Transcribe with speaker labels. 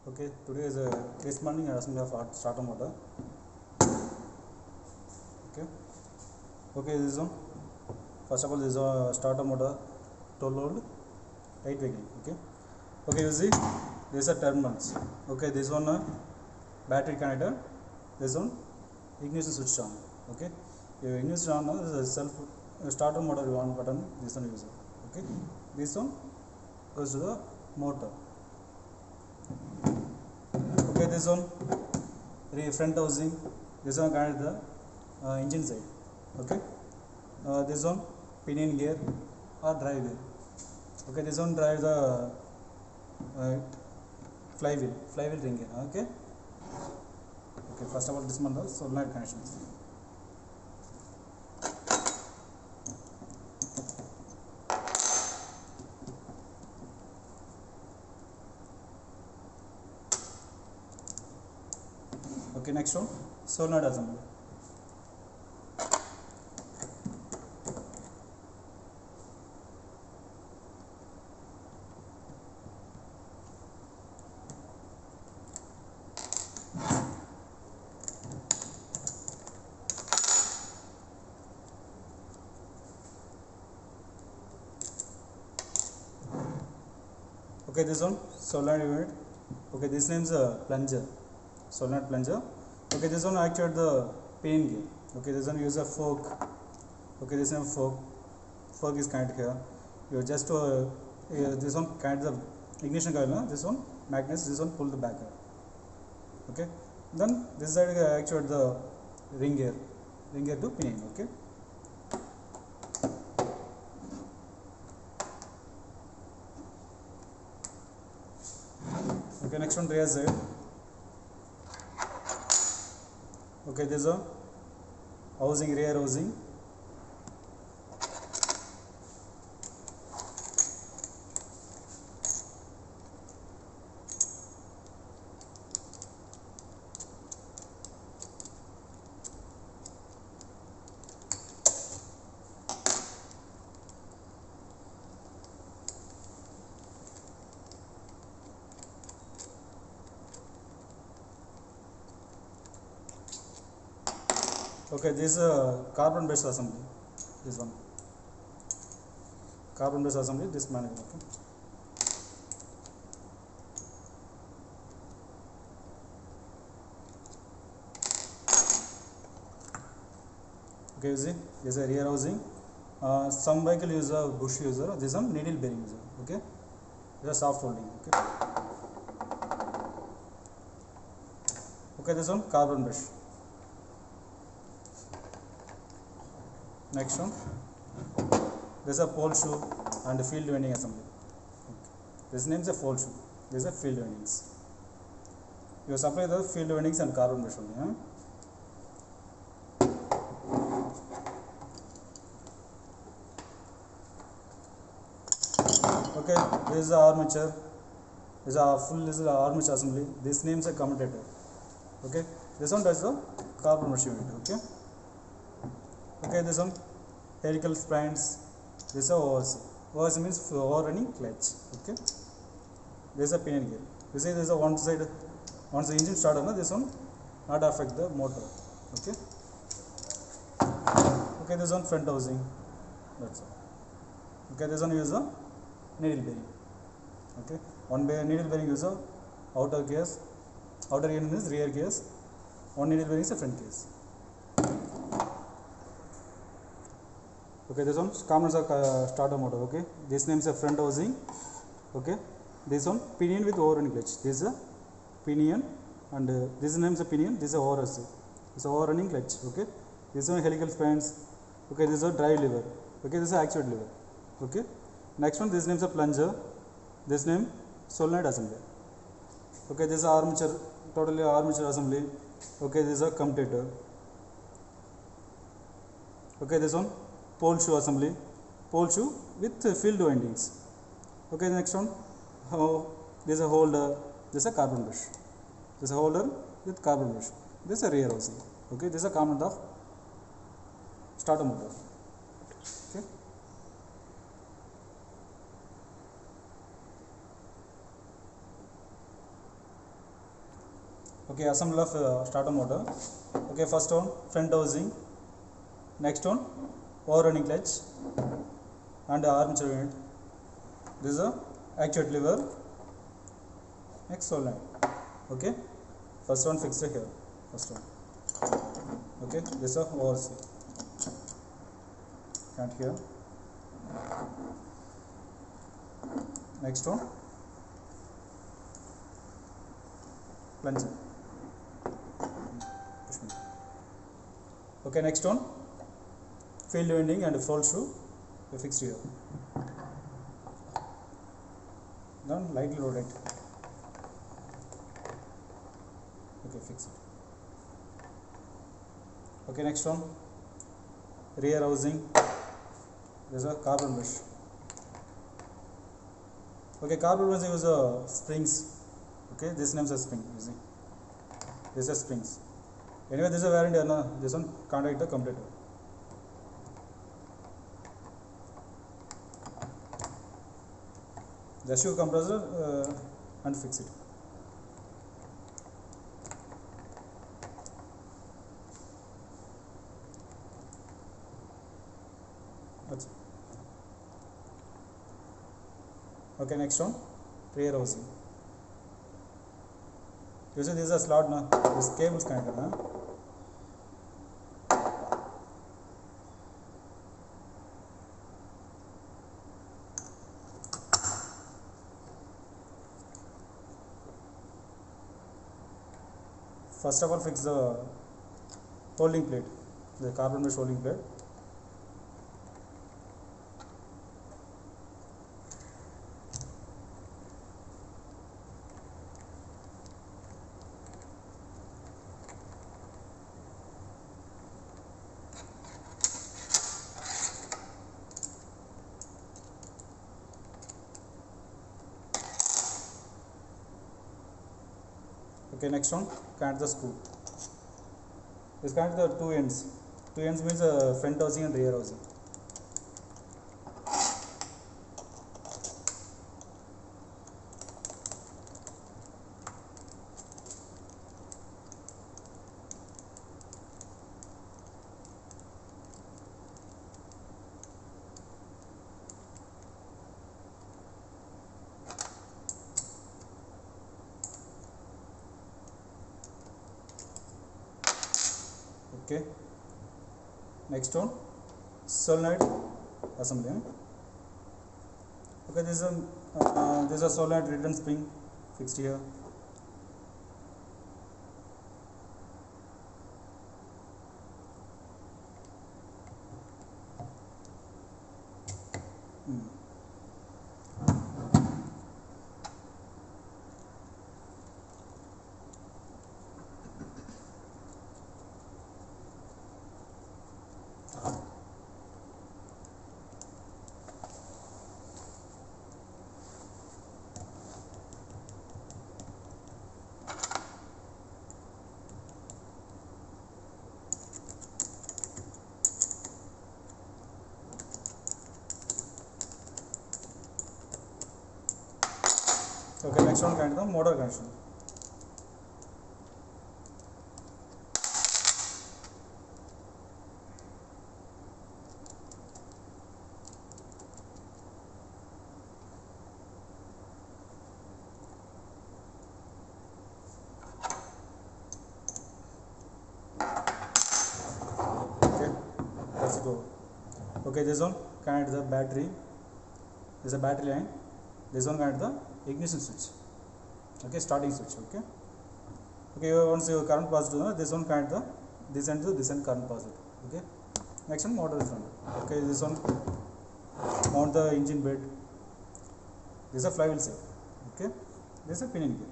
Speaker 1: Okay, today is a dismantling and assembly of starter motor. Okay, this one. First of all, this is a starter motor, 12 volt, light vehicle. Okay, you see, these are terminals. Okay, this one battery connector. This one ignition switch on. Okay, you ignition on. This is self starter motor on button. This one user. Okay, this one goes to the motor. Okay, this one front housing. This one connect the engine side. Okay, this one pinion gear or drive gear. Okay, this one drive the flywheel ring gear. Okay, first of all dismantle solenoid connections. Okay, next one solenoid assembly. Okay, this one solenoid unit. Okay, this name is a plunger, solenoid plunger. Okay, this one actuate the pinion gear. Okay, this one use a fork. Okay, this name fork is connected here. You just this one connect the ignition coil. This one magnets. This one pull the back. Okay, then this side actuate the ring gear to pinion. Okay. Okay, next one rear side. Okay, this is a housing, rear housing. Okay, this is a carbon based assembly. This one carbon based assembly, dismantling. Okay, you see, this is a rear housing. Some vehicle use a bush user. This is a needle bearing user. Okay, this is a soft holding. Okay, this one carbon brush. Next one, this is a pole shoe and field winding assembly. This name is a pole shoe. This is a field windings. You supply the field windings and carbon brush only. Okay, this is the armature. This is the armature assembly. This name is a commutator. Okay, this one does the carbon brush unit. Okay, this one helical spines. This is a ORC. ORC means overrunning clutch. Okay, this is a pinion gear. You see, this is a one side. Once the engine starts, this one not affect the motor. Okay, this one front housing. That's all. Okay, this one use a needle bearing. Okay, one needle bearing use a outer case. Outer end is rear case. One needle bearing is a front case. Okay, this one common starter motor. Okay, this name is a front housing. Okay, this one pinion with overrunning clutch. This is a pinion, and this name is a pinion. This is a ORS. This is overrunning clutch. Okay, this one helical spines. Okay, this is a drive lever. Okay, this is a actuate lever. Okay, next one, this name is a plunger. This name solenoid assembly. Okay, this is armature, totally armature assembly. Okay, this is a commutator. Okay, this one pole shoe assembly, pole shoe with field windings. Okay, the next one, this is a holder, this is a carbon brush. This is a holder with carbon brush. This is a rear housing. Okay, this is a component of starter motor. Okay. Okay, assembly of starter motor. Okay, first one front housing, next one overrunning clutch and armature unit. This is a actuator lever, next solenoid. Okay, first one fixed here, first one. Okay, this is a ORC and here. Next one plunger. Okay, next one field winding and float shoe fixed here. Then lightly rotate. Okay, fix it. Okay, next one rear housing. There's a carbon brush. Okay, carbon brush use springs. Okay, this name is spring. You see, this is springs. Anyway, this is a variant. This one contact the commutator. Just use compressor and fix it. That's it. Okay, next one rear housing. You see, this is a slot now. This cable is connected. First of all, fix the holding plate, the carbon mesh holding plate. Okay, next one, connect the screw. This connect the two ends. Two ends means front housing and rear housing. Okay, next one solenoid assembly. Okay, this is a solenoid return spring fixed here. Okay, next one kind of motor connection. Okay, let's go. Okay, this one connect the battery. This is a battery line. This one connect the ignition switch. Okay, starting switch. Okay, once your current positive, this one connect the this end to this end current positive. Okay, next one motor is on. Okay, this one mount the engine bed. This is a flywheel set. Okay, this is a pinion gear.